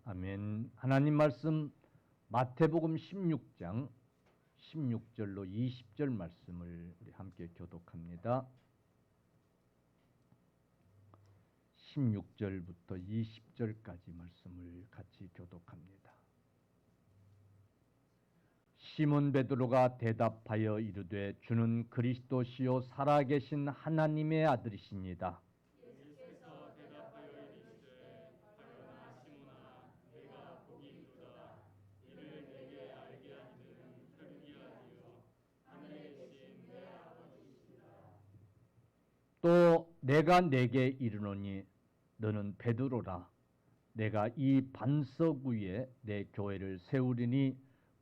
아멘. 하나님 말씀 마태복음 16장 16절로 20절 말씀을 우리 함께 교독합니다. 16절부터 20절까지 말씀을 같이 교독합니다. 시몬 베드로가 대답하여 이르되 주는 그리스도시요 살아계신 하나님의 아들이시니이다. 예수께서 대답하여 이르시되 바요나 시몬아 내가 복이 있도다. 이를 내게 알게 한 이는 혈육이 아니요 하늘에 계신 내 아버지시니라. 또 내가 네게 이르노니 너는 베드로라. 내가 이 반석 위에 내 교회를 세우리니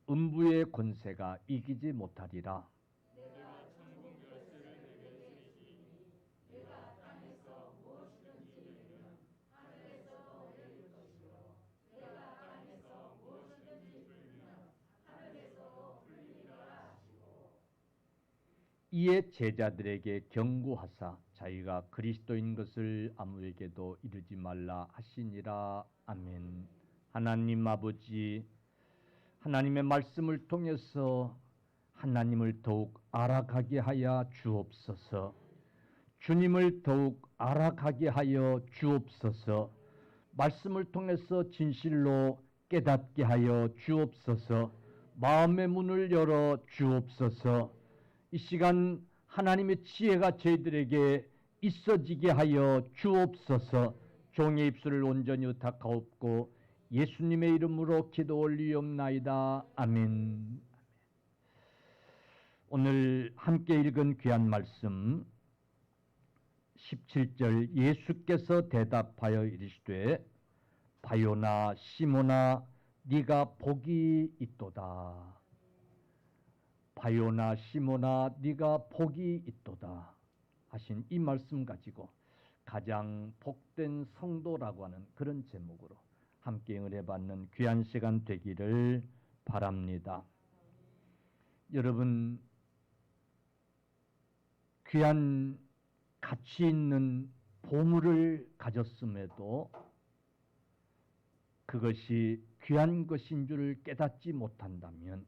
음부의 권세가 이기지 못하리라. 내가 천국 열쇠를 내게 주시니 내가 땅에서 무엇이든지 열면 하늘에서도 열릴 것이요 내가 땅에서 무엇이든지 풀면 하늘에서도 풀리리라 하시고. 이에 제자들에게 경고하사 자기가 그리스도인 것을 아무에게도 이르지 말라 하시니라. 아멘. 하나님 아버지, 하나님의 말씀을 통해서 하나님을 더욱 알아가게 하여 주옵소서. 주님을 더욱 알아가게 하여 주옵소서. 말씀을 통해서 진실로 깨닫게 하여 주옵소서. 마음의 문을 열어 주옵소서. 이 시간 하나님의 지혜가 저희들에게 있어지게 하여 주옵소서. 종의 입술을 온전히 의탁하옵고 예수님의 이름으로 기도 올리옵나이다. 아멘. 오늘 함께 읽은 귀한 말씀 17절 예수께서 대답하여 이르시되 바요나 시몬아 네가 복이 있도다. 바요나 시몬아 네가 복이 있도다 하신 이 말씀 가지고 가장 복된 성도라고 하는 그런 제목으로 함께 은혜받는 귀한 시간 되기를 바랍니다. 여러분, 귀한 가치 있는 보물을 가졌음에도 그것이 귀한 것인 줄 깨닫지 못한다면,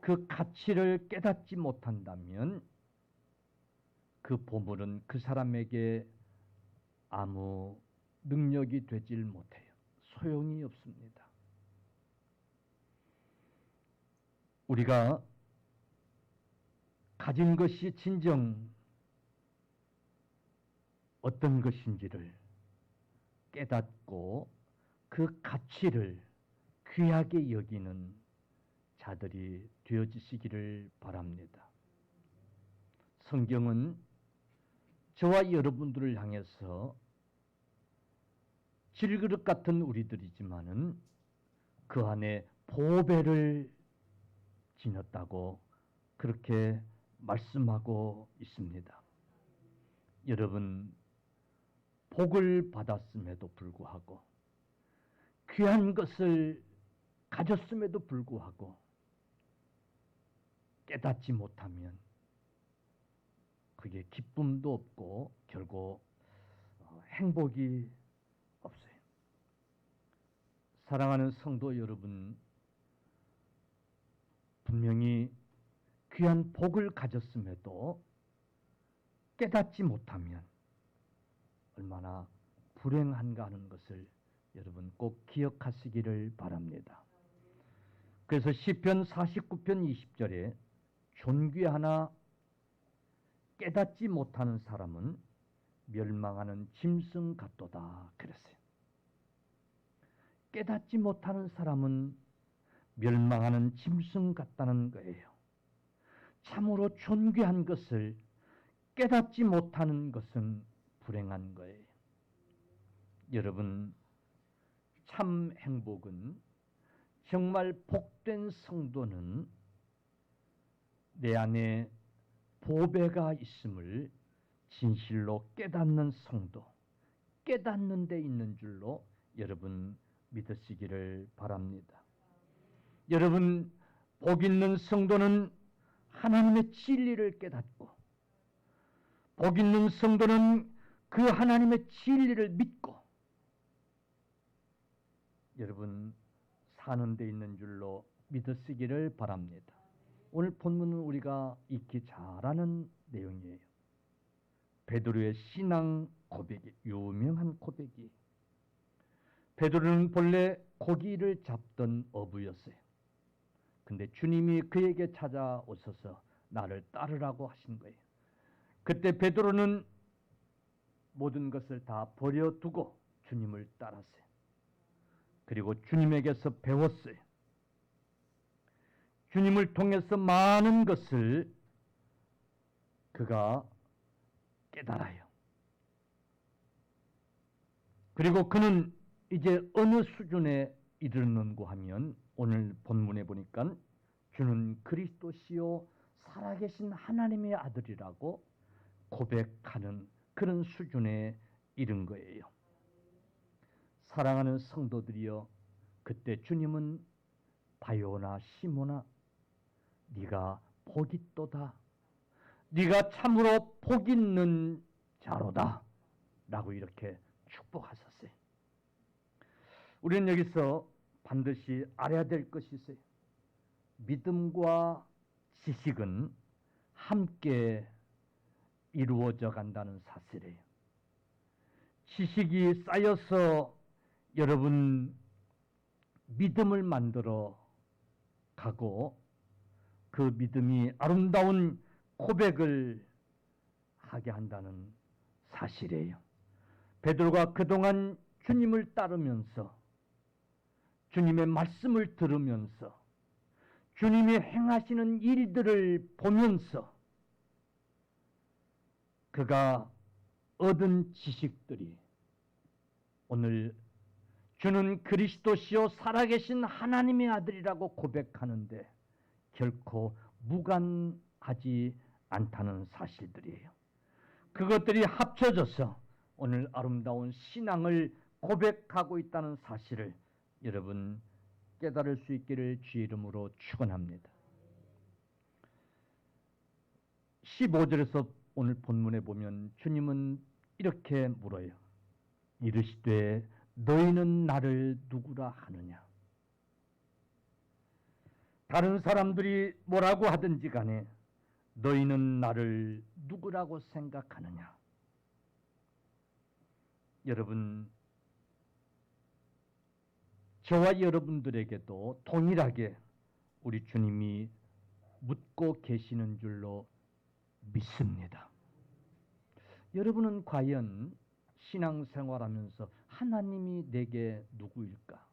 그 가치를 깨닫지 못한다면 그 보물은 그 사람에게 아무 능력이 되질 못해요. 소용이 없습니다. 우리가 가진 것이 진정 어떤 것인지를 깨닫고 그 가치를 귀하게 여기는 자들이 되어지시기를 바랍니다. 성경은 저와 여러분들을 향해서 질그릇 같은 우리들이지만은 그 안에 보배를 지녔다고 그렇게 말씀하고 있습니다. 여러분, 복을 받았음에도 불구하고 귀한 것을 가졌음에도 불구하고 깨닫지 못하면 그게 기쁨도 없고 결국 행복이 없어요. 사랑하는 성도 여러분, 분명히 귀한 복을 가졌음에도 깨닫지 못하면 얼마나 불행한가 하는 것을 여러분 꼭 기억하시기를 바랍니다. 그래서 시편 49편 20절에 존귀하나 깨닫지 못하는 사람은 멸망하는 짐승 같도다 그랬어요. 깨닫지 못하는 사람은 멸망하는 짐승 같다는 거예요. 참으로 존귀한 것을 깨닫지 못하는 것은 불행한 거예요. 여러분, 참 행복은, 정말 복된 성도는 내 안에 보배가 있음을 진실로 깨닫는 성도, 깨닫는 데 있는 줄로 여러분 믿으시기를 바랍니다. 여러분, 복 있는 성도는 하나님의 진리를 깨닫고, 복 있는 성도는 그 하나님의 진리를 믿고 여러분 사는 데 있는 줄로 믿으시기를 바랍니다. 오늘 본문은 우리가 익히 잘 아는 내용이에요. 베드로의 신앙 고백이, 유명한 고백이. 베드로는 본래 고기를 잡던 어부였어요. 근데 주님이 그에게 찾아오셔서 나를 따르라고 하신 거예요. 그때 베드로는 모든 것을 다 버려두고 주님을 따랐어요. 그리고 주님에게서 배웠어요. 주님을 통해서 많은 것을 그가 깨달아요. 그리고 그는 이제 어느 수준에 이르는고 하면 오늘 본문에 보니까 주는 그리스도시요 살아계신 하나님의 아들이라고 고백하는 그런 수준에 이른 거예요. 사랑하는 성도들이여, 그때 주님은 바요나 시모나 네가 복 있도다, 네가 참으로 복 있는 자로다 라고 이렇게 축복하셨어요. 우리는 여기서 반드시 알아야 될 것이 있어요. 믿음과 지식은 함께 이루어져 간다는 사실이에요. 지식이 쌓여서 여러분 믿음을 만들어 가고 그 믿음이 아름다운 고백을 하게 한다는 사실이에요. 베드로가 그동안 주님을 따르면서 주님의 말씀을 들으면서 주님이 행하시는 일들을 보면서 그가 얻은 지식들이 오늘 주는 그리스도시요 살아계신 하나님의 아들이라고 고백하는데 결코 무관하지 않다는 사실들이에요. 그것들이 합쳐져서 오늘 아름다운 신앙을 고백하고 있다는 사실을 여러분 깨달을 수 있기를 주의 이름으로 축원합니다. 15절에서 오늘 본문에 보면 주님은 이렇게 물어요. 이르시되 너희는 나를 누구라 하느냐. 다른 사람들이 뭐라고 하든지 간에 너희는 나를 누구라고 생각하느냐. 여러분, 저와 여러분들에게도 동일하게 우리 주님이 묻고 계시는 줄로 믿습니다. 여러분은 과연 신앙생활하면서 하나님이 내게 누구일까?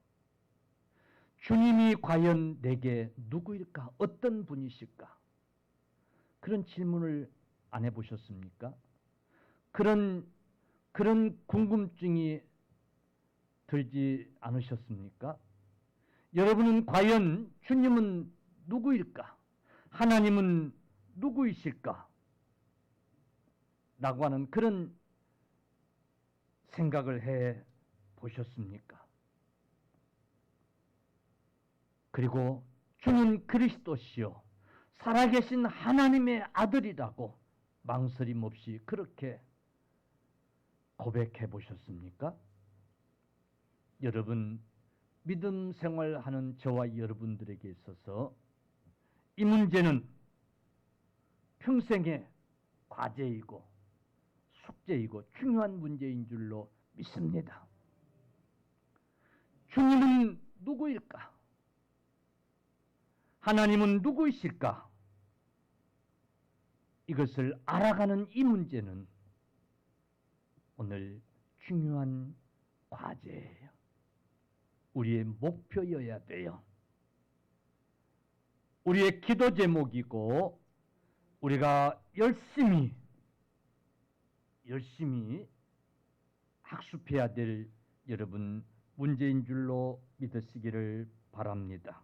주님이 과연 내게 누구일까? 어떤 분이실까? 그런 질문을 안 해보셨습니까? 그런 궁금증이 들지 않으셨습니까? 여러분은 과연 주님은 누구일까? 하나님은 누구이실까? 라고 하는 그런 생각을 해 보셨습니까? 그리고 주는 그리스도시요 살아계신 하나님의 아들이라고 망설임 없이 그렇게 고백해 보셨습니까? 여러분, 믿음 생활하는 저와 여러분들에게 있어서 이 문제는 평생의 과제이고 숙제이고 중요한 문제인 줄로 믿습니다. 주님은 누구일까? 하나님은 누구이실까? 이것을 알아가는 이 문제는 오늘 중요한 과제예요. 우리의 목표여야 돼요. 우리의 기도 제목이고 우리가 열심히 학습해야 될 여러분 문제인 줄로 믿으시기를 바랍니다.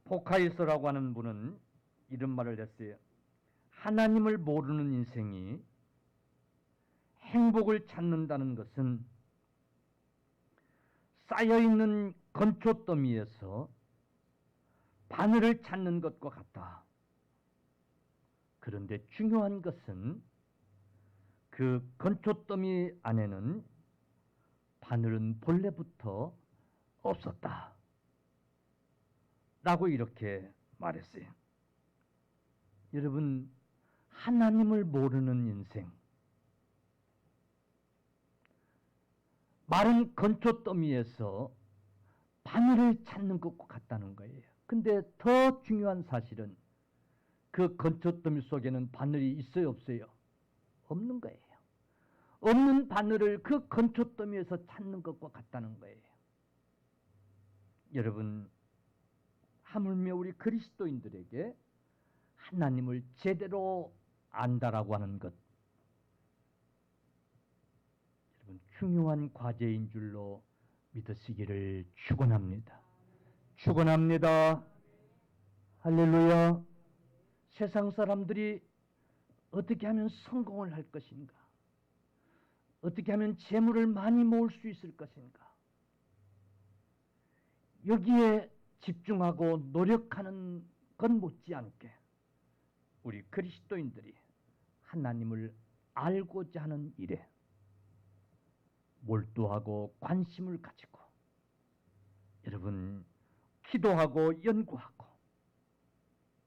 포카이서라고 하는 분은 이런 말을 했어요. 하나님을 모르는 인생이 행복을 찾는다는 것은 쌓여있는 건초더미에서 바늘을 찾는 것과 같다. 그런데 중요한 것은 그 건초더미 안에는 바늘은 본래부터 없었다. 라고 이렇게 말했어요. 여러분, 하나님을 모르는 인생, 마른 건초더미에서 바늘을 찾는 것과 같다는 거예요. 근데 더 중요한 사실은 그 건초더미 속에는 바늘이 있어요, 없어요? 없는 거예요. 없는 바늘을 그 건초더미에서 찾는 것과 같다는 거예요. 여러분, 하물며 우리 그리스도인들에게 하나님을 제대로 안다라고 하는 것, 여러분 중요한 과제인 줄로 믿으시기를 축원합니다. 축원합니다. 할렐루야. 세상 사람들이 어떻게 하면 성공을 할 것인가? 어떻게 하면 재물을 많이 모을 수 있을 것인가? 여기에 집중하고 노력하는 건 못지않게 우리 그리스도인들이 하나님을 알고자 하는 일에 몰두하고 관심을 가지고 여러분 기도하고 연구하고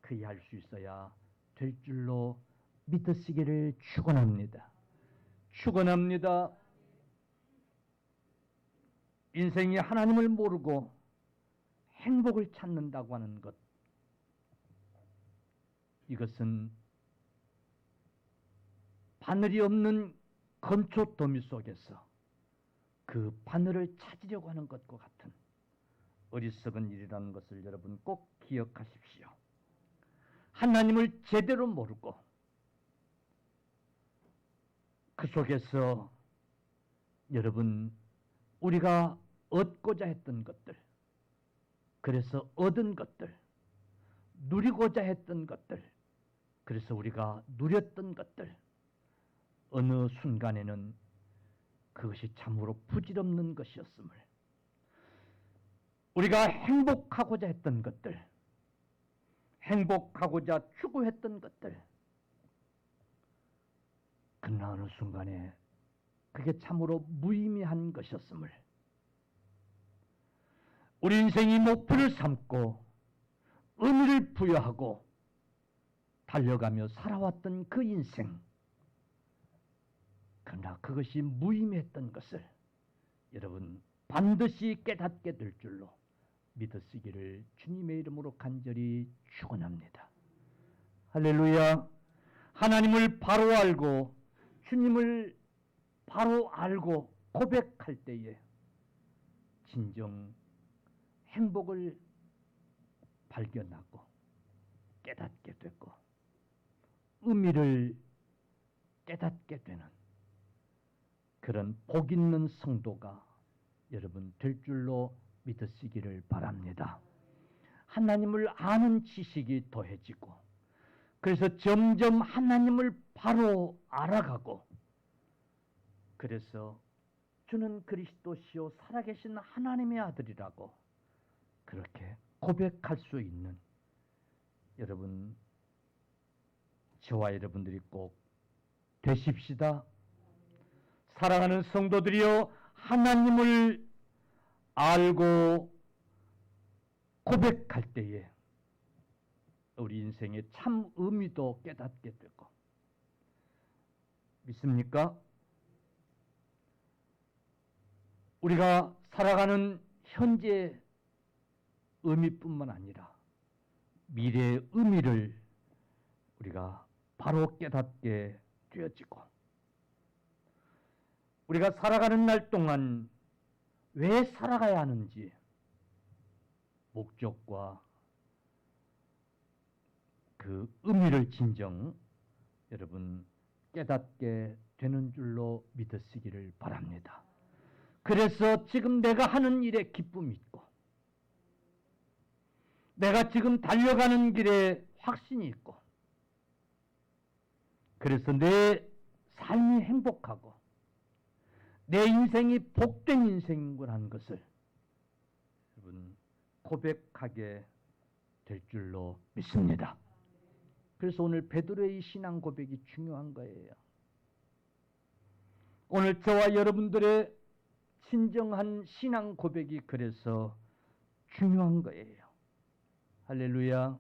그리 할 수 있어야 될 줄로 믿으시기를 축원합니다. 축원합니다. 인생이 하나님을 모르고 행복을 찾는다고 하는 것, 이것은 바늘이 없는 건초더미 속에서 그 바늘을 찾으려고 하는 것과 같은 어리석은 일이라는 것을 여러분 꼭 기억하십시오. 하나님을 제대로 모르고 그 속에서 여러분 우리가 얻고자 했던 것들, 그래서 얻은 것들, 누리고자 했던 것들, 그래서 우리가 누렸던 것들, 어느 순간에는 그것이 참으로 부질없는 것이었음을, 우리가 행복하고자 했던 것들, 행복하고자 추구했던 것들, 그러나 어느 순간에 그게 참으로 무의미한 것이었음을, 우리 인생이 목표를 삼고 의미를 부여하고 달려가며 살아왔던 그 인생, 그러나 그것이 무의미했던 것을 여러분 반드시 깨닫게 될 줄로 믿으시기를 주님의 이름으로 간절히 축원합니다. 할렐루야. 하나님을 바로 알고 주님을 바로 알고 고백할 때에 진정 행복을 발견하고 깨닫게 되고 의미를 깨닫게 되는 그런 복 있는 성도가 여러분 될 줄로 믿으시기를 바랍니다. 하나님을 아는 지식이 더해지고 그래서 점점 하나님을 바로 알아가고 그래서 주는 그리스도시요 살아계신 하나님의 아들이라고 그렇게 고백할 수 있는 여러분 저와 여러분들이 꼭 되십시다. 사랑하는 성도들이여 하나님을 알고 고백할 때에 우리 인생의 참 의미도 깨닫게 되고 믿습니까? 우리가 살아가는 현재 의미뿐만 아니라 미래의 의미를 우리가 바로 깨닫게 되어지고 우리가 살아가는 날 동안 왜 살아가야 하는지 목적과 그 의미를 진정 여러분 깨닫게 되는 줄로 믿으시기를 바랍니다. 그래서 지금 내가 하는 일에 기쁨이 있고 내가 지금 달려가는 길에 확신이 있고 그래서 내 삶이 행복하고 내 인생이 복된 인생이라는 것을 여러분 고백하게 될 줄로 믿습니다. 그래서 오늘 베드로의 신앙 고백이 중요한 거예요. 오늘 저와 여러분들의 진정한 신앙 고백이 그래서 중요한 거예요. 할렐루야.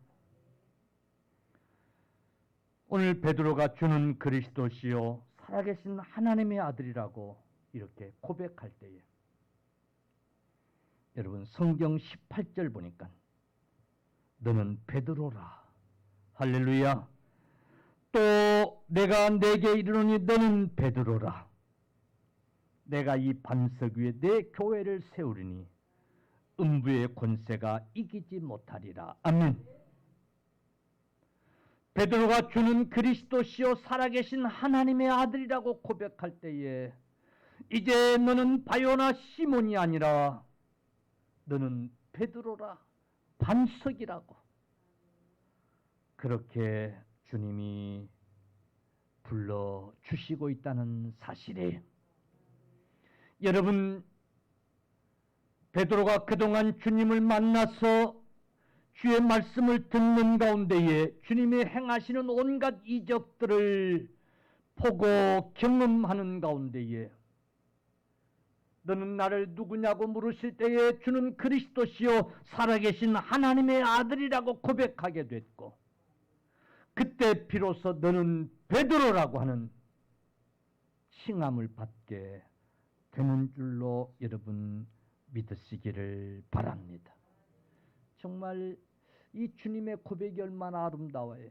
오늘 베드로가 주는 그리스도시요 살아계신 하나님의 아들이라고 이렇게 고백할 때에 여러분 성경 18절 보니까 너는 베드로라. 할렐루야. 또 내가 내게 이르노니 너는 베드로라. 내가 이 반석 위에 내 교회를 세우리니 음부의 권세가 이기지 못하리라. 아멘. 베드로가 주는 그리스도시요 살아계신 하나님의 아들이라고 고백할 때에 이제 너는 바요나 시몬이 아니라 너는 베드로라. 반석이라고 그렇게 주님이 불러주시고 있다는 사실이에요. 여러분, 베드로가 그동안 주님을 만나서 주의 말씀을 듣는 가운데에 주님이 행하시는 온갖 이적들을 보고 경험하는 가운데에 너는 나를 누구냐고 물으실 때에 주는 그리스도시요 살아계신 하나님의 아들이라고 고백하게 됐고 그때 비로소 너는 베드로라고 하는 칭함을 받게 되는 줄로 여러분 믿으시기를 바랍니다. 정말 이 주님의 고백이 얼마나 아름다워요.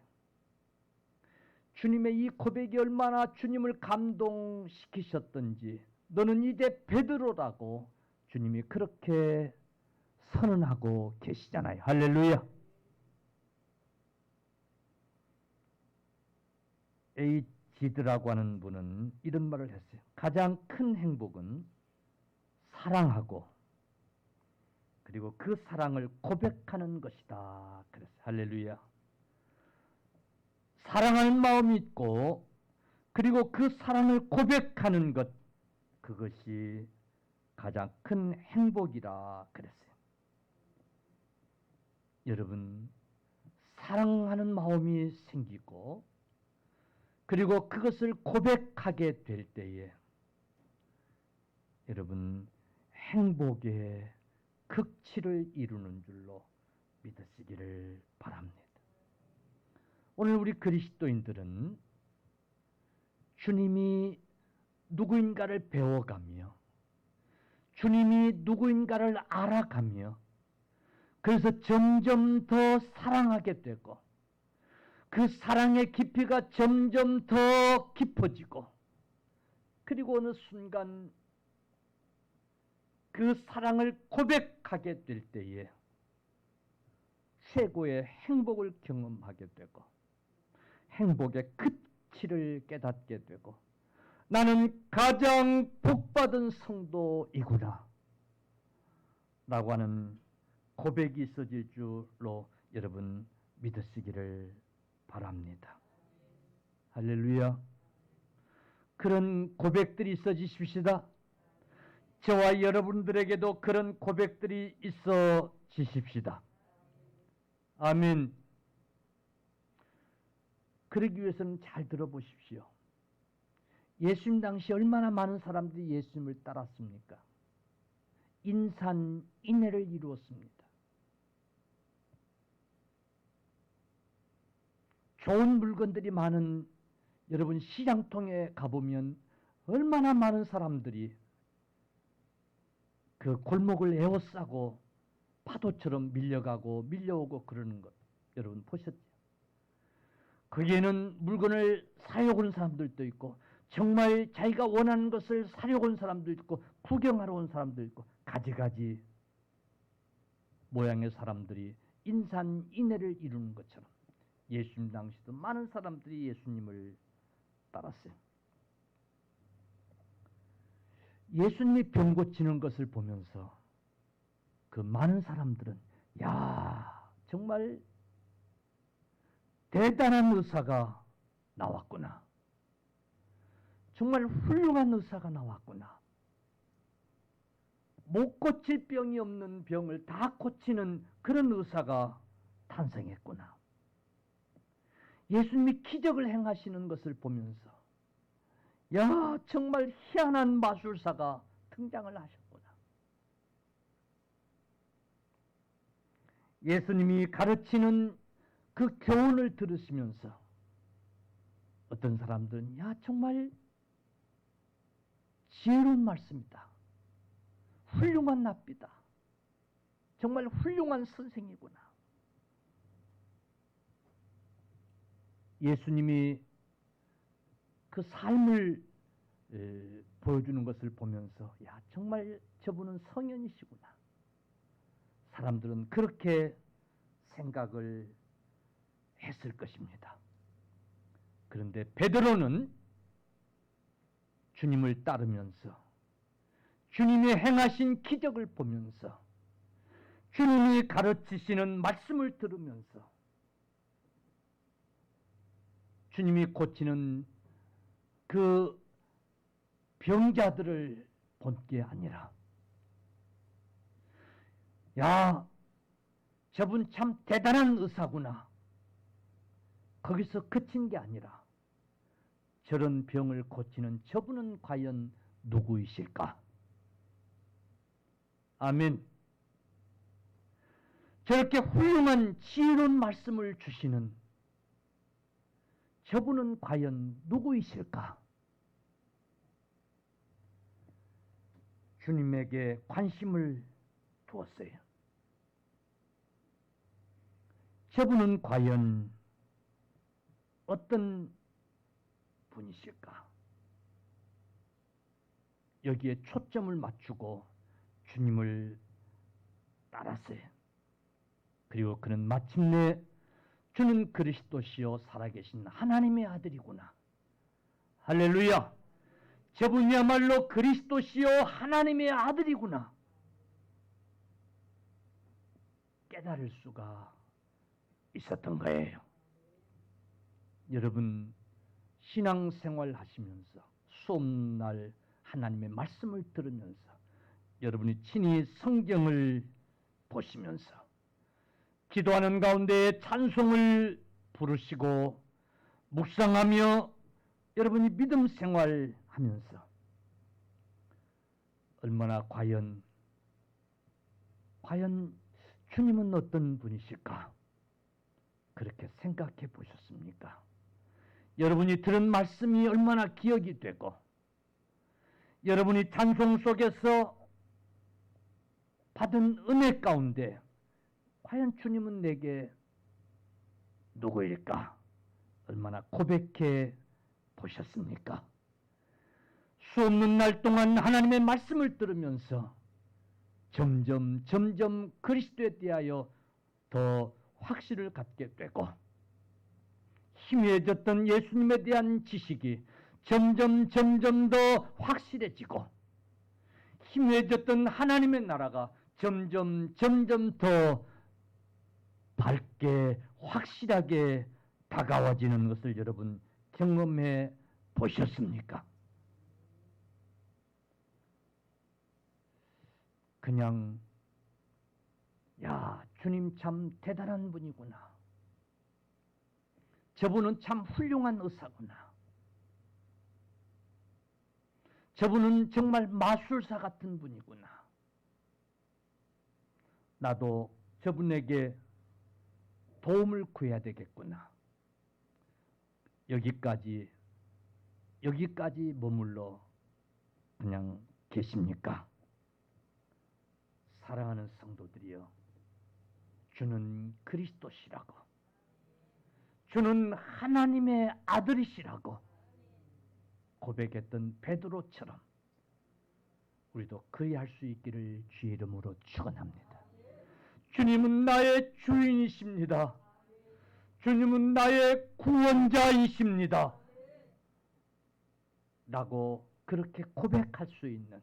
주님의 이 고백이 얼마나 주님을 감동시키셨던지 너는 이제 베드로라고 주님이 그렇게 선언하고 계시잖아요. 할렐루야. 에이지드라고 하는 분은 이런 말을 했어요. 가장 큰 행복은 사랑하고 그리고 그 사랑을 고백하는 것이다. 그랬어요. 할렐루야. 사랑할 마음이 있고 그리고 그 사랑을 고백하는 것 그것이 가장 큰 행복이라 그랬어요. 여러분 사랑하는 마음이 생기고 그리고 그것을 고백하게 될 때에 여러분 행복의 극치를 이루는 줄로 믿으시기를 바랍니다. 오늘 우리 그리스도인들은 주님이 누구인가를 배워가며 주님이 누구인가를 알아가며 그래서 점점 더 사랑하게 되고 그 사랑의 깊이가 점점 더 깊어지고 그리고 어느 순간 그 사랑을 고백하게 될 때에 최고의 행복을 경험하게 되고 행복의 끝치를 깨닫게 되고 나는 가장 복받은 성도이구나 라고 하는 고백이 있어질 줄로 여러분 믿으시기를 바랍니다. 할렐루야. 그런 고백들이 있어지십시다. 저와 여러분들에게도 그런 고백들이 있어지십시다. 아멘. 그러기 위해서는 잘 들어보십시오. 예수님 당시 얼마나 많은 사람들이 예수님을 따랐습니까? 인산인해를 이루었습니다. 좋은 물건들이 많은 여러분 시장통에 가보면 얼마나 많은 사람들이 그 골목을 에워싸고 파도처럼 밀려가고 밀려오고 그러는 것 여러분 보셨죠? 거기에는 물건을 사려고 온 사람들도 있고 정말 자기가 원하는 것을 사려고 온 사람도 있고 구경하러 온 사람도 있고 가지가지 모양의 사람들이 인산인해를 이루는 것처럼 예수님 당시도 많은 사람들이 예수님을 따랐어요. 예수님이 병 고치는 것을 보면서 그 많은 사람들은 야 정말 대단한 의사가 나왔구나. 정말 훌륭한 의사가 나왔구나. 못 고칠 병이 없는 병을 다 고치는 그런 의사가 탄생했구나. 예수님이 기적을 행하시는 것을 보면서 야 정말 희한한 마술사가 등장을 하셨구나. 예수님이 가르치는 그 교훈을 들으시면서 어떤 사람들은 야 정말 지혜로운 말씀이다. 훌륭한 납비다. 정말 훌륭한 선생이구나. 예수님이 그 삶을 보여주는 것을 보면서 야 정말 저분은 성현이시구나. 사람들은 그렇게 생각을 했을 것입니다. 그런데 베드로는 주님을 따르면서 주님이 행하신 기적을 보면서 주님이 가르치시는 말씀을 들으면서 주님이 고치는 그 병자들을 본 게 아니라 야 저분 참 대단한 의사구나. 거기서 그친 게 아니라 저런 병을 고치는 저분은 과연 누구이실까? 아멘. 저렇게 훌륭한 지혜로운 말씀을 주시는 저분은 과연 누구이실까? 주님에게 관심을 두었어요. 저분은 과연 어떤 분이실까? 여기에 초점을 맞추고 주님을 따랐어요. 그리고 그는 마침내 주는 그리스도시요 살아계신 하나님의 아들이구나. 할렐루야. 저분이야말로 그리스도시요 하나님의 아들이구나. 깨달을 수가 있었던 거예요. 여러분 신앙생활 하시면서 수업날 하나님의 말씀을 들으면서 여러분이 친히 성경을 보시면서 기도하는 가운데 찬송을 부르시고 묵상하며 여러분이 믿음 생활하면서 얼마나 과연 주님은 어떤 분이실까? 그렇게 생각해 보셨습니까? 여러분이 들은 말씀이 얼마나 기억이 되고 여러분이 찬송 속에서 받은 은혜 가운데 과연 주님은 내게 누구일까? 얼마나 고백해 보셨습니까? 수없는 날 동안 하나님의 말씀을 들으면서 점점 그리스도에 대하여 더 확신을 갖게 되고 희미해졌던 예수님에 대한 지식이 점점 더 확실해지고 희미해졌던 하나님의 나라가 점점 더 밝게 확실하게 다가와지는 것을 여러분 경험해 보셨습니까? 그냥 야 주님 참 대단한 분이구나. 저분은 참 훌륭한 의사구나. 저분은 정말 마술사 같은 분이구나. 나도 저분에게 도움을 구해야 되겠구나. 여기까지 머물러 그냥 계십니까? 사랑하는 성도들이여, 주는 그리스도시라고, 주는 하나님의 아들이시라고 고백했던 베드로처럼 우리도 그리할 수 있기를 주의 이름으로 축원합니다. 주님은 나의 주인이십니다. 주님은 나의 구원자이십니다. 라고 그렇게 고백할 수 있는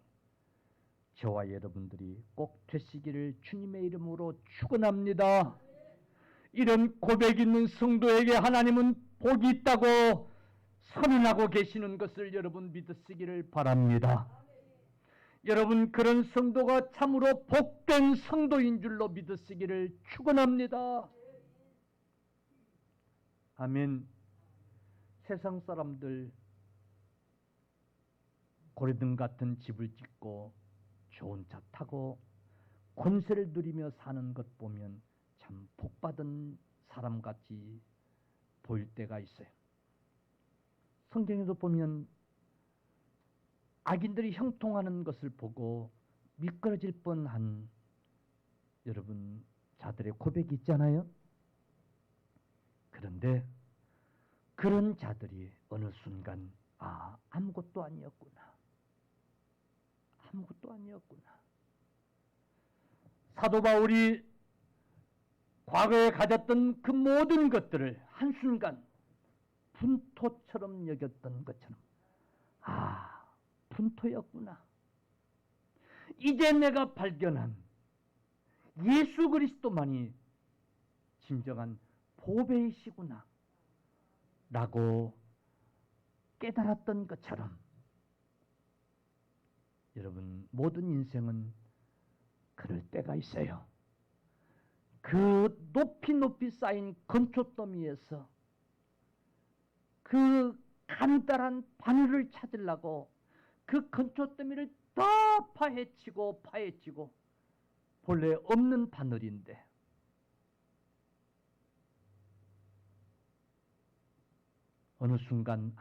저와 여러분들이 꼭 되시기를 주님의 이름으로 축원합니다. 이런 고백 있는 성도에게 하나님은 복이 있다고 선언하고 계시는 것을 여러분 믿으시기를 바랍니다. 여러분 그런 성도가 참으로 복된 성도인 줄로 믿으시기를 축원합니다. 아멘. 세상 사람들 고래등 같은 집을 짓고 좋은 차 타고 권세를 누리며 사는 것 보면 참 참 복받은 사람같이 보일 때가 있어요. 성경에도 보면 악인들이 형통하는 것을 보고 미끄러질 뻔한 여러분 자들의 고백이 있잖아요. 그런데 그런 자들이 어느 순간 아무것도 아니었구나. 아무것도 아니었구나. 사도 바울이 과거에 가졌던 그 모든 것들을 한순간 분토처럼 여겼던 것처럼 분토였구나. 이제 내가 발견한 예수 그리스도만이 진정한 보배이시구나 라고 깨달았던 것처럼 여러분 모든 인생은 그럴 때가 있어요. 그 높이 쌓인 건초더미에서 그 가느다란 바늘을 찾으려고 그 건초더미를 더 파헤치고 본래 없는 바늘인데 어느 순간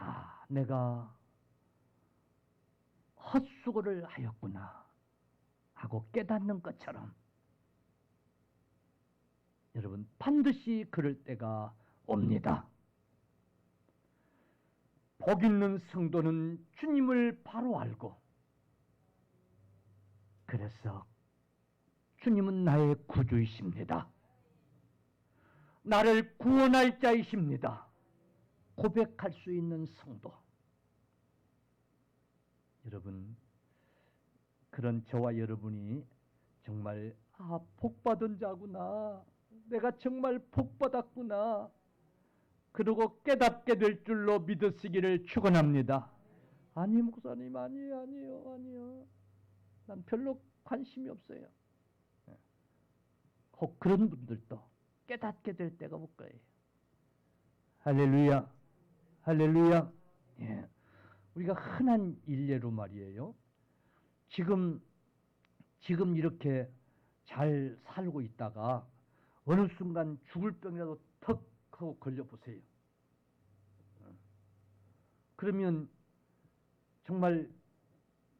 내가 헛수고를 하였구나 하고 깨닫는 것처럼 여러분 반드시 그럴 때가 옵니다. 복 있는 성도는 주님을 바로 알고 그래서 주님은 나의 구주이십니다. 나를 구원할 자이십니다. 고백할 수 있는 성도. 여러분 그런 저와 여러분이 정말 복받은 자구나. 내가 정말 복받았구나. 그러고 깨닫게 될 줄로 믿으시기를 축원합니다. 아니 목사님 아니요. 난 별로 관심이 없어요. 혹 그런 분들도 깨닫게 될 때가 올 거예요. 할렐루야. 예. 우리가 흔한 일례로 말이에요. 지금 이렇게 잘 살고 있다가 어느 순간 죽을 병이라도 턱 하고 걸려 보세요. 그러면 정말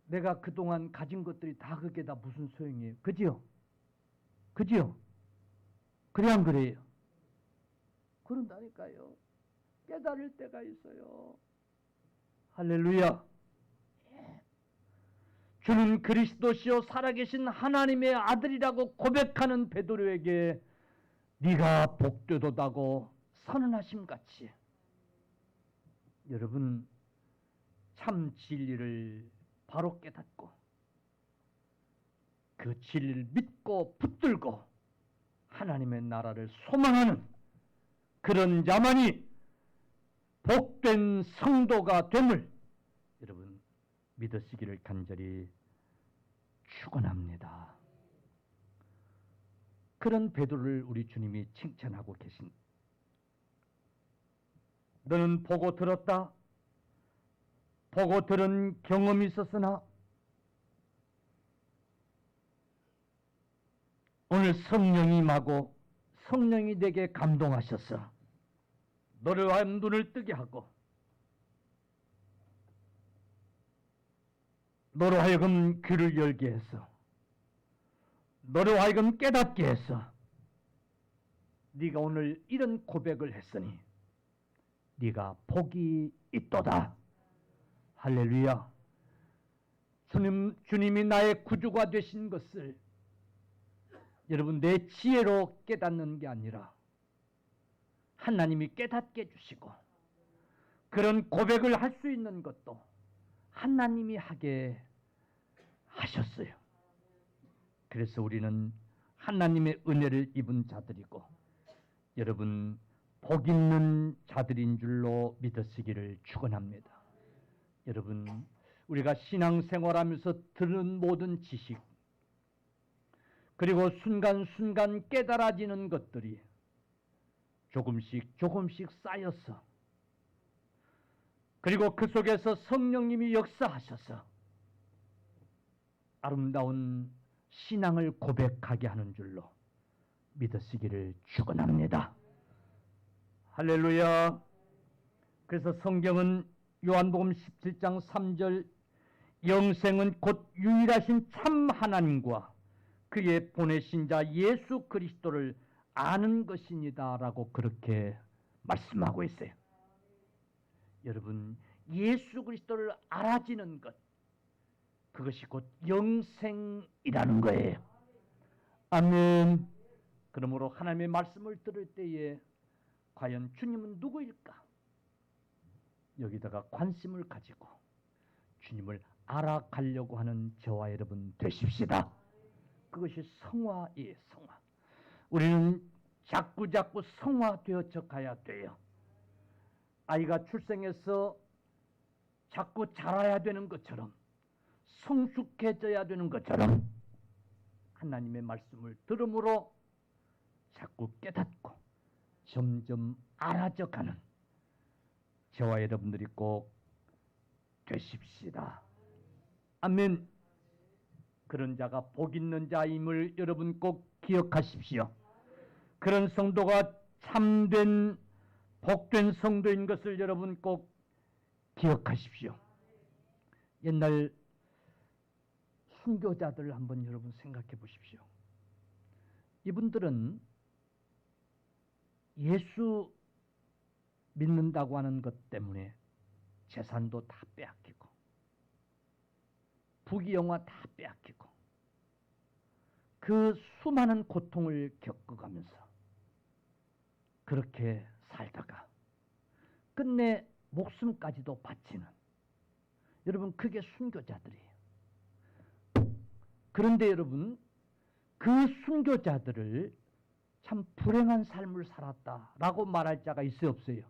내가 그동안 가진 것들이 다 그게 다 무슨 소용이에요? 그지요? 그래 안 그래요? 그런다니까요. 깨달을 때가 있어요. 할렐루야. 주는 그리스도시요 살아계신 하나님의 아들이라고 고백하는 베드로에게 네가 복되도다고 선언하심 같이 여러분 참 진리를 바로 깨닫고 그 진리를 믿고 붙들고 하나님의 나라를 소망하는 그런 자만이 복된 성도가 됨을 여러분 믿으시기를 간절히 축원합니다. 그런 베드로를 우리 주님이 칭찬하고 계신. 너는 보고 들었다. 보고 들은 경험이 있었으나 오늘 성령이 임하고 성령이 내게 감동하셨어. 너를 하여금 눈을 뜨게 하고 너로 하여금 귀를 열게 해서 너로 하여금 깨닫게 해서 네가 오늘 이런 고백을 했으니 네가 복이 있도다. 할렐루야. 주님이 나의 구주가 되신 것을 여러분 내 지혜로 깨닫는 게 아니라 하나님이 깨닫게 해주시고 그런 고백을 할 수 있는 것도 하나님이 하게 하셨어요. 그래서 우리는 하나님의 은혜를 입은 자들이고 여러분 복 있는 자들인 줄로 믿으시기를 축원합니다. 여러분 우리가 신앙생활하면서 들은 모든 지식 그리고 순간순간 깨달아지는 것들이 조금씩 쌓여서 그리고 그 속에서 성령님이 역사하셔서 아름다운 신앙을 고백하게 하는 줄로 믿으시기를 축원합니다. 할렐루야. 그래서 성경은 요한복음 17장 3절 영생은 곧 유일하신 참 하나님과 그의 보내신 자 예수 그리스도를 아는 것이니다 라고 그렇게 말씀하고 있어요. 여러분, 예수 그리스도를 알아지는 것, 그것이 곧 영생이라는 거예요. 아멘. 그러므로 하나님의 말씀을 들을 때에 과연 주님은 누구일까? 여기다가 관심을 가지고 주님을 알아가려고 하는 저와 여러분 되십시다. 그것이 성화이에요. 성화. 우리는 자꾸자꾸 성화되어져 가야 돼요. 아이가 출생해서 자꾸 자라야 되는 것처럼, 성숙해져야 되는 것처럼 하나님의 말씀을 들음으로 자꾸 깨닫고 점점 알아져가는 저와 여러분들이 꼭 되십시다. 아멘. 그런 자가 복 있는 자임을 여러분 꼭 기억하십시오. 그런 성도가 참된 복된 성도인 것을 여러분 꼭 기억하십시오. 옛날 순교자들을 한번 여러분 생각해 보십시오. 이분들은 예수 믿는다고 하는 것 때문에 재산도 다 빼앗기고 부귀영화 다 빼앗기고 그 수많은 고통을 겪어가면서 그렇게 살다가 끝내 목숨까지도 바치는, 여러분, 그게 순교자들이에요. 그런데 여러분, 그 순교자들을 참 불행한 삶을 살았다라고 말할 자가 있어요, 없어요?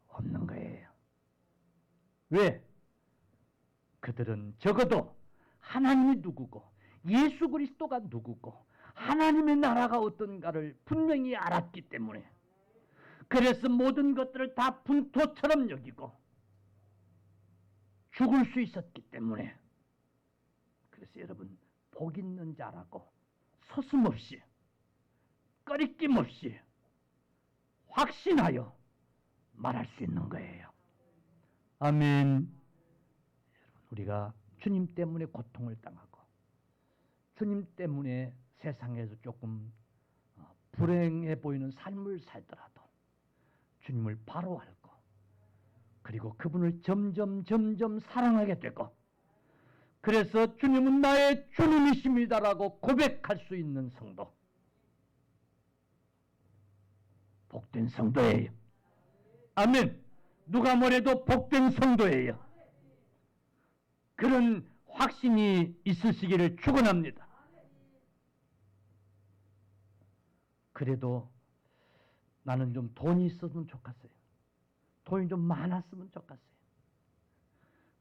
없는 거예요. 왜? 그들은 적어도 하나님이 누구고 예수 그리스도가 누구고 하나님의 나라가 어떤가를 분명히 알았기 때문에, 그래서 모든 것들을 다 분토처럼 여기고 죽을 수 있었기 때문에, 그래서 여러분, 복 있는 자라고 서슴없이 꺼리낌 없이 확신하여 말할 수 있는 거예요. 아멘. 우리가 주님 때문에 고통을 당하고 주님 때문에 세상에서 조금 불행해 보이는 삶을 살더라도 주님을 바로 알고 그리고 그분을 점점 사랑하게 되고, 그래서 주님은 나의 주님이십니다라고 고백할 수 있는 성도, 복된 성도예요. 아멘. 누가 뭐래도 복된 성도예요. 그런 확신이 있으시기를 축원합니다. 그래도 나는 좀 돈이 있었으면 좋겠어요. 돈이 좀 많았으면 좋겠어요.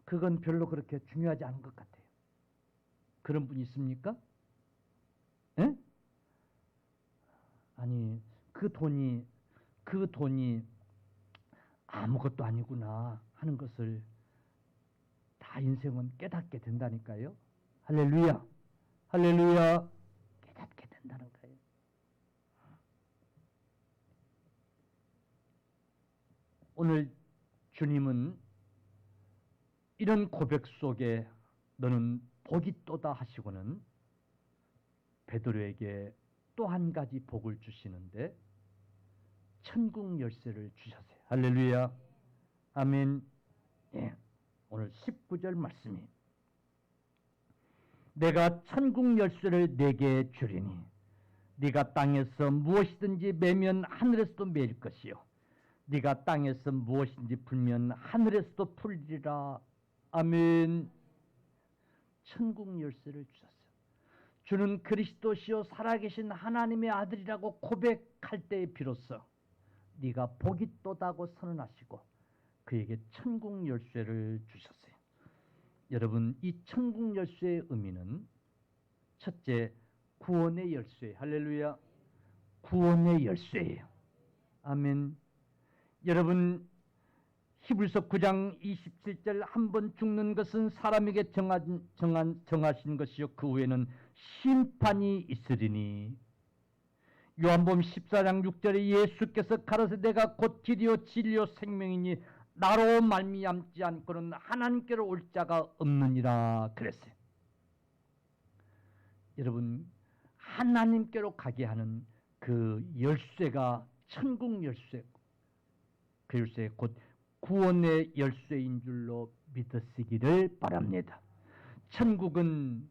그건 별로 그렇게 중요하지 않은 것 같아요. 그런 분 있습니까? 에? 아니, 그 돈이 아무것도 아니구나 하는 것을 다 인생은 깨닫게 된다니까요. 할렐루야. 할렐루야. 깨닫게 된다는 거예요. 오늘 주님은 이런 고백 속에 너는 복이 또다 하시고는 베드로에게 또 한 가지 복을 주시는데 천국 열쇠를 주셨어요. 할렐루야. 아멘. 예. 오늘 19절 말씀이 내가 천국 열쇠를 네게 주리니 네가 땅에서 무엇이든지 매면 하늘에서도 매일 것이요 네가 땅에서 무엇인지 풀면 하늘에서도 풀리리라. 아멘. 천국 열쇠를 주셨어요. 주는 그리스도시요 살아계신 하나님의 아들이라고 고백할 때에 비로소 네가 복이 또다고 선언하시고 그에게 천국 열쇠를 주셨어요. 여러분, 이 천국 열쇠의 의미는 첫째, 구원의 열쇠. 할렐루야. 구원의 열쇠예요. 아멘. 여러분, 히브리서 9장 27절 한 번 죽는 것은 사람에게 정하신 것이요 그 후에는 심판이 있으리니 요한복음 14장 6절에 예수께서 가로되 내가 곧 길이요 진리요 생명이니 나로 말미암지 않고는 하나님께로 올 자가 없느니라 그랬어요. 여러분, 하나님께로 가게 하는 그 열쇠가 천국 열쇠, 그 열쇠 곧 구원의 열쇠인 줄로 믿으시기를 바랍니다. 천국은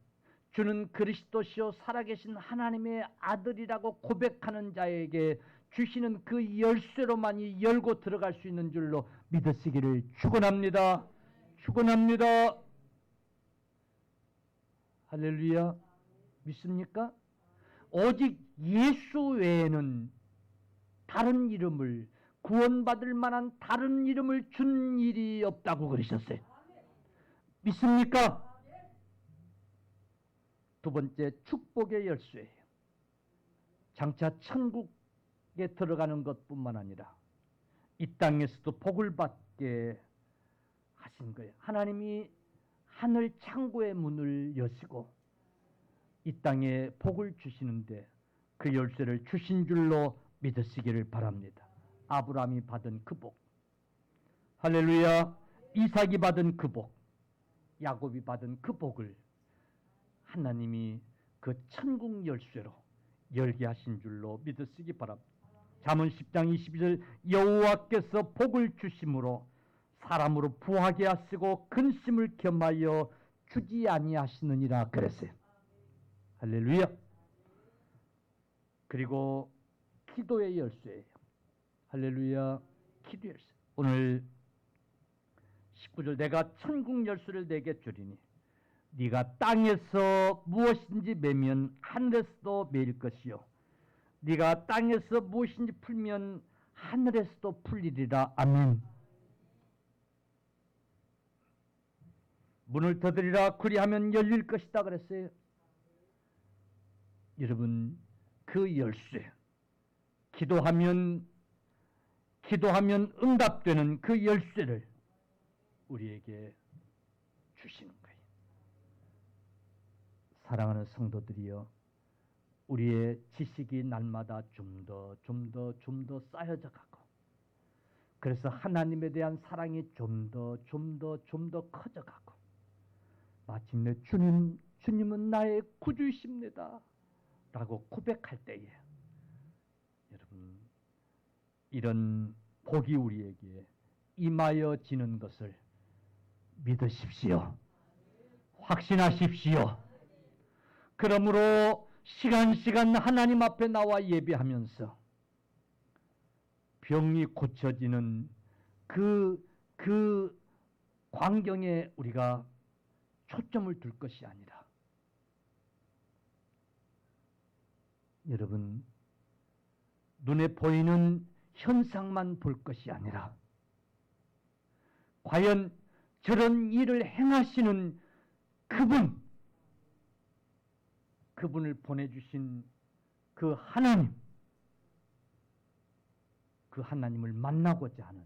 주는 그리스도시요 살아계신 하나님의 아들이라고 고백하는 자에게 주시는 그 열쇠로만이 열고 들어갈 수 있는 줄로 믿으시기를 축원합니다. 축원합니다. 할렐루야. 믿습니까? 오직 예수 외에는 다른 이름을 구원받을 만한 다른 이름을 준 일이 없다고 그러셨어요. 믿습니까? 두 번째, 축복의 열쇠예요. 장차 천국에 들어가는 것뿐만 아니라 이 땅에서도 복을 받게 하신 거예요. 하나님이 하늘 창고의 문을 여시고 이 땅에 복을 주시는데 그 열쇠를 주신 줄로 믿으시기를 바랍니다. 아브라함이 받은 그 복, 할렐루야, 이삭이 받은 그 복, 야곱이 받은 그 복을 하나님이 그 천국 열쇠로 열게 하신 줄로 믿으시기 바랍니다. 잠언 10장 22절 여호와께서 복을 주심으로 사람으로 부하게 하시고 근심을 겸하여 주지 아니하시느니라 그랬어요. 할렐루야. 그리고 기도의 열쇠예요. 할렐루야. 기도의 열쇠. 오늘 19절 내가 천국 열쇠를 내게 주리니 네가 땅에서 무엇인지 매면 하늘에서도 매일 것이요 네가 땅에서 무엇인지 풀면 하늘에서도 풀리리라. 아멘. 문을 두드리라 그리하면 열릴 것이다 그랬어요. 여러분, 그 열쇠, 기도하면 응답되는 그 열쇠를 우리에게 주시는 거예요. 사랑하는 성도들이여, 우리의 지식이 날마다 좀 더 쌓여져 가고, 그래서 하나님에 대한 사랑이 좀 더 커져 가고, 마침내 주님은 나의 구주이십니다 라고 고백할 때에 여러분, 이런 복이 우리에게 임하여지는 것을 믿으십시오. 확신하십시오. 그러므로 시간 하나님 앞에 나와 예배하면서 병이 고쳐지는 그 광경에 우리가 초점을 둘 것이 아니라, 여러분, 눈에 보이는 현상만 볼 것이 아니라 과연 저런 일을 행하시는 그분을 보내주신 그 하나님을 만나고자 하는,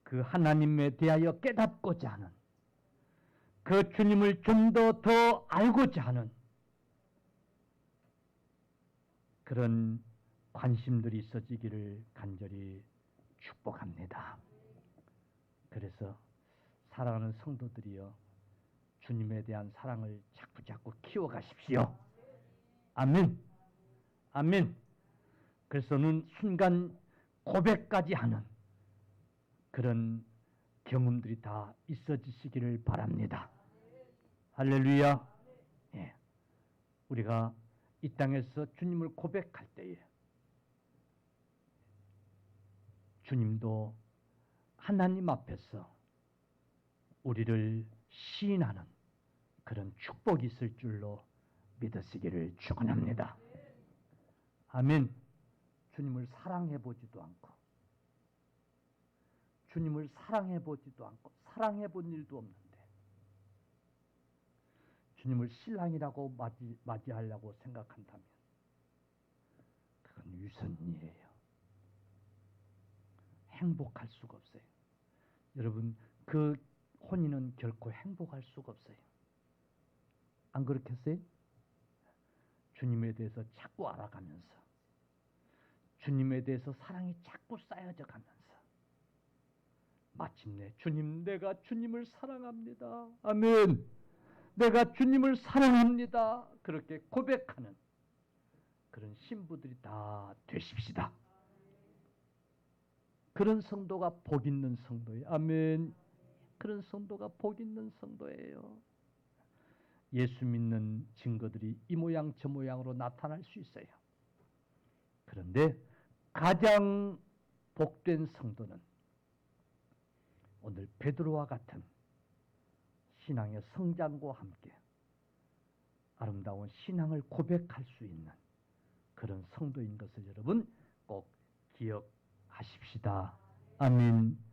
그 하나님에 대하여 깨닫고자 하는, 그 주님을 좀 더 알고자 하는 그런 관심들이 있어지기를 간절히 축복합니다. 그래서 사랑하는 성도들이여, 주님에 대한 사랑을 자꾸 키워가십시오. 아멘. 아멘. 그래서는 순간 고백까지 하는 그런 경험들이 다 있어지시기를 바랍니다. 할렐루야. 예. 우리가 이 땅에서 주님을 고백할 때에 주님도 하나님 앞에서 우리를 시인하는 그런 축복이 있을 줄로 믿으시기를 축원합니다. 아멘. 주님을 사랑해보지도 않고, 주님을 사랑해보지도 않고, 사랑해본 일도 없는데 주님을 신랑이라고 맞이하려고 생각한다면 그건 위선이에요. 행복할 수가 없어요. 여러분, 그 혼인은 결코 행복할 수가 없어요. 안 그렇겠어요? 주님에 대해서 자꾸 알아가면서 주님에 대해서 사랑이 자꾸 쌓여져 가면서 마침내 주님, 내가 주님을 사랑합니다. 아멘. 내가 주님을 사랑합니다. 그렇게 고백하는 그런 신부들이 다 되십시다. 그런 성도가 복 있는 성도예요. 아멘. 그런 성도가 복 있는 성도예요. 예수 믿는 증거들이 이 모양 저 모양으로 나타날 수 있어요. 그런데 가장 복된 성도는 오늘 베드로와 같은 신앙의 성장과 함께 아름다운 신앙을 고백할 수 있는 그런 성도인 것을 여러분 꼭 기억하십시다. 아멘.